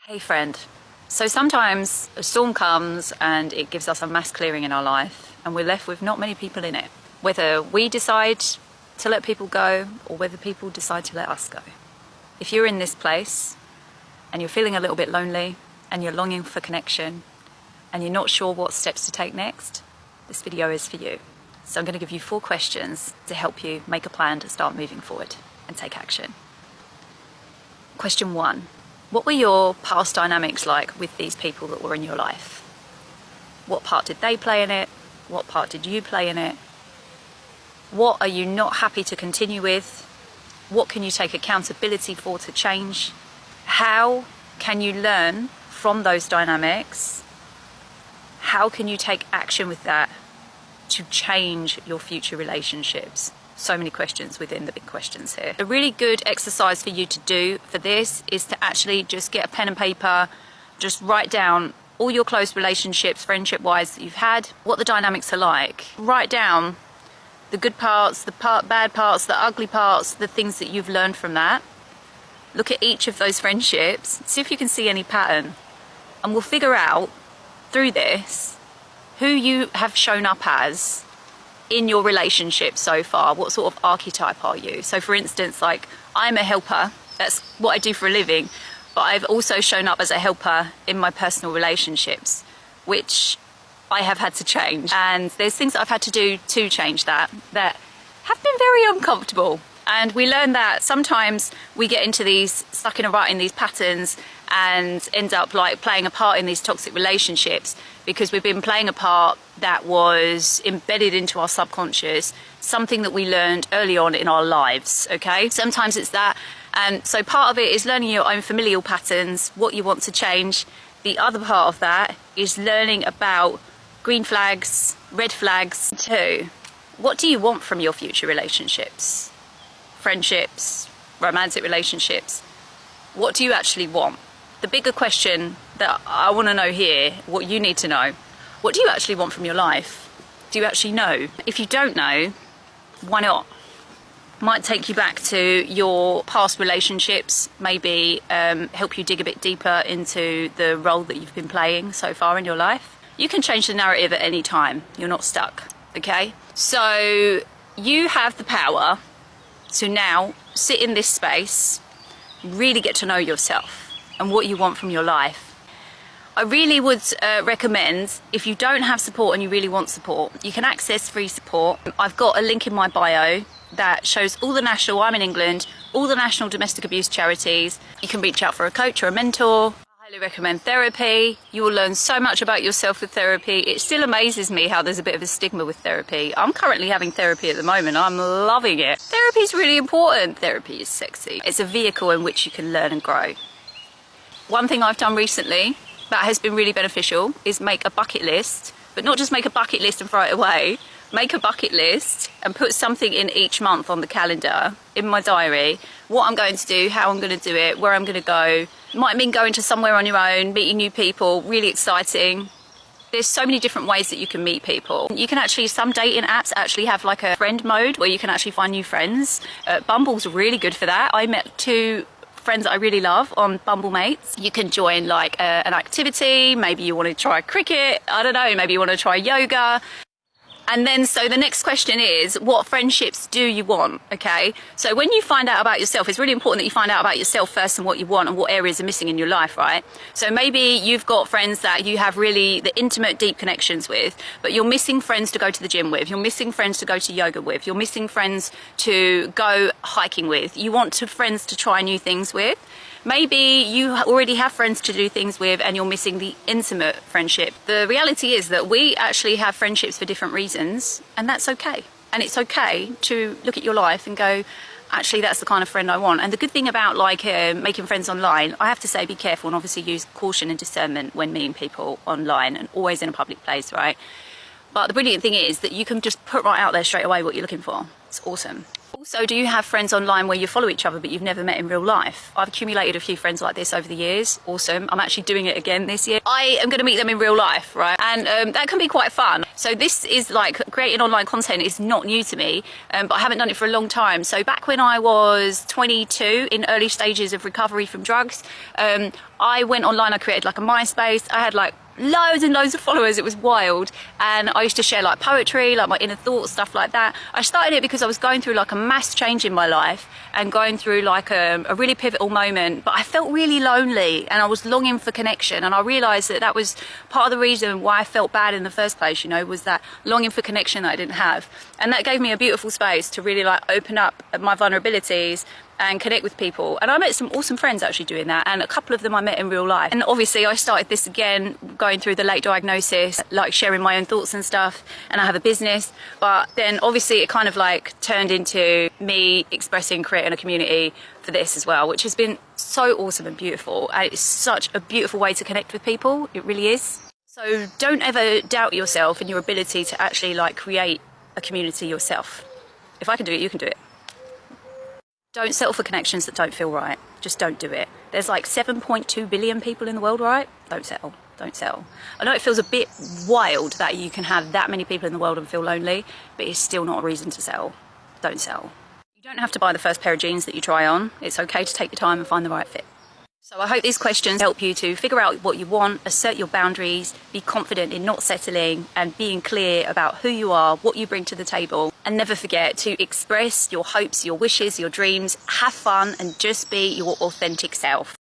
Hey friend, so sometimes a storm comes and it gives us a mass clearing in our life and we're left with not many people in it. Whether we decide to let people go or whether people decide to let us go. If you're in this place and you're feeling a little bit lonely and you're longing for connection and you're not sure what steps to take next, this video is for you. So I'm going to give you 4 questions to help you make a plan to start moving forward and take action. Question 1. What were your past dynamics like with these people that were in your life? What part did they play in it? What part did you play in it? What are you not happy to continue with? What can you take accountability for to change? How can you learn from those dynamics? How can you take action with that to change your future relationships? So many questions within the big questions here. A really good exercise for you to do for this is to actually just get a pen and paper, just write down all your close relationships, friendship-wise, that you've had, what the dynamics are like. Write down the good parts, the bad parts, the ugly parts, the things that you've learned from that. Look at each of those friendships, see if you can see any pattern, and we'll figure out through this who you have shown up as in your relationship so far. What sort of archetype are you? So for instance, like, I'm a helper, that's what I do for a living, but I've also shown up as a helper in my personal relationships, which I have had to change. And there's things that I've had to do to change that have been very uncomfortable. And we learn that sometimes we get into these, stuck in a rut in these patterns and end up like playing a part in these toxic relationships because we've been playing a part that was embedded into our subconscious, something that we learned early on in our lives, okay? Sometimes it's that. And so part of it is learning your own familial patterns, what you want to change. The other part of that is learning about green flags, red flags too. What do you want from your future relationships? Friendships, romantic relationships. What do you actually want? The bigger question that I want to know here, what you need to know, what do you actually want from your life? Do you actually know? If you don't know, why not? Might take you back to your past relationships, maybe help you dig a bit deeper into the role that you've been playing so far in your life. You can change the narrative at any time. You're not stuck, okay? So you have the power to now sit in this space, really get to know yourself and what you want from your life. I really would recommend, if you don't have support and you really want support, you can access free support. I've got a link in my bio that shows all the national, I'm in England, all the national domestic abuse charities. You can reach out for a coach or a mentor. I highly recommend therapy. You will learn so much about yourself with therapy. It still amazes me how there's a bit of a stigma with therapy. I'm currently having therapy at the moment. I'm loving it. Therapy is really important. Therapy is sexy. It's a vehicle in which you can learn and grow. One thing I've done recently that has been really beneficial is make a bucket list, but not just make a bucket list and throw it away. Make a bucket list and put something in each month on the calendar, in my diary, what I'm going to do, how I'm going to do it, where I'm going to go. It might mean going to somewhere on your own, meeting new people, really exciting. There's so many different ways that you can meet people. You can actually, some dating apps actually have like a friend mode where you can actually find new friends. Bumble's really good for that. I met 2 friends that I really love on Bumble Mates. You can join like an activity. Maybe you want to try cricket. I don't know, maybe you want to try yoga. And then, so the next question is, what friendships do you want, okay? So when you find out about yourself, it's really important that you find out about yourself first and what you want and what areas are missing in your life, right? So maybe you've got friends that you have really the intimate, deep connections with, but you're missing friends to go to the gym with, you're missing friends to go to yoga with, you're missing friends to go hiking with, you want friends to try new things with. Maybe you already have friends to do things with and you're missing the intimate friendship. The reality is that we actually have friendships for different reasons, and that's okay. And it's okay to look at your life and go, actually, that's the kind of friend I want. And the good thing about like making friends online, I have to say, be careful and obviously use caution and discernment when meeting people online and always in a public place, right? But the brilliant thing is that you can just put right out there straight away what you're looking for. It's awesome. Also, do you have friends online where you follow each other but you've never met in real life? I've accumulated a few friends like this over the years. Awesome. I'm actually doing it again this year. I am going to meet them in real life, right? And that can be quite fun. So this is like creating online content is not new to me, but I haven't done it for a long time. So back when I was 22, in early stages of recovery from drugs, I went online, I created like a MySpace. I had like loads and loads of followers. It was wild, and I used to share like poetry, like my inner thoughts, stuff like that. I started it because I was going through like a mass change in my life and going through like a really pivotal moment, but I felt really lonely and I was longing for connection, and I realized that that was part of the reason why I felt bad in the first place, you know, was that longing for connection that I didn't have. And that gave me a beautiful space to really like open up my vulnerabilities and connect with people. And I met some awesome friends actually doing that, and a couple of them I met in real life. And obviously I started this again going through the late diagnosis, like sharing my own thoughts and stuff, and I have a business. But then obviously it kind of like turned into me expressing, creating a community for this as well, which has been so awesome and beautiful, and it's such a beautiful way to connect with people. It really is. So don't ever doubt yourself and your ability to actually like create a community yourself. If I can do it, you can do it. Don't settle for connections that don't feel right. Just don't do it. There's like 7.2 billion people in the world, right? Don't settle. Don't settle. I know it feels a bit wild that you can have that many people in the world and feel lonely, but it's still not a reason to settle. Don't settle. You don't have to buy the first pair of jeans that you try on. It's okay to take your time and find the right fit. So I hope these questions help you to figure out what you want, assert your boundaries, be confident in not settling, and being clear about who you are, what you bring to the table. And never forget to express your hopes, your wishes, your dreams, have fun, and just be your authentic self.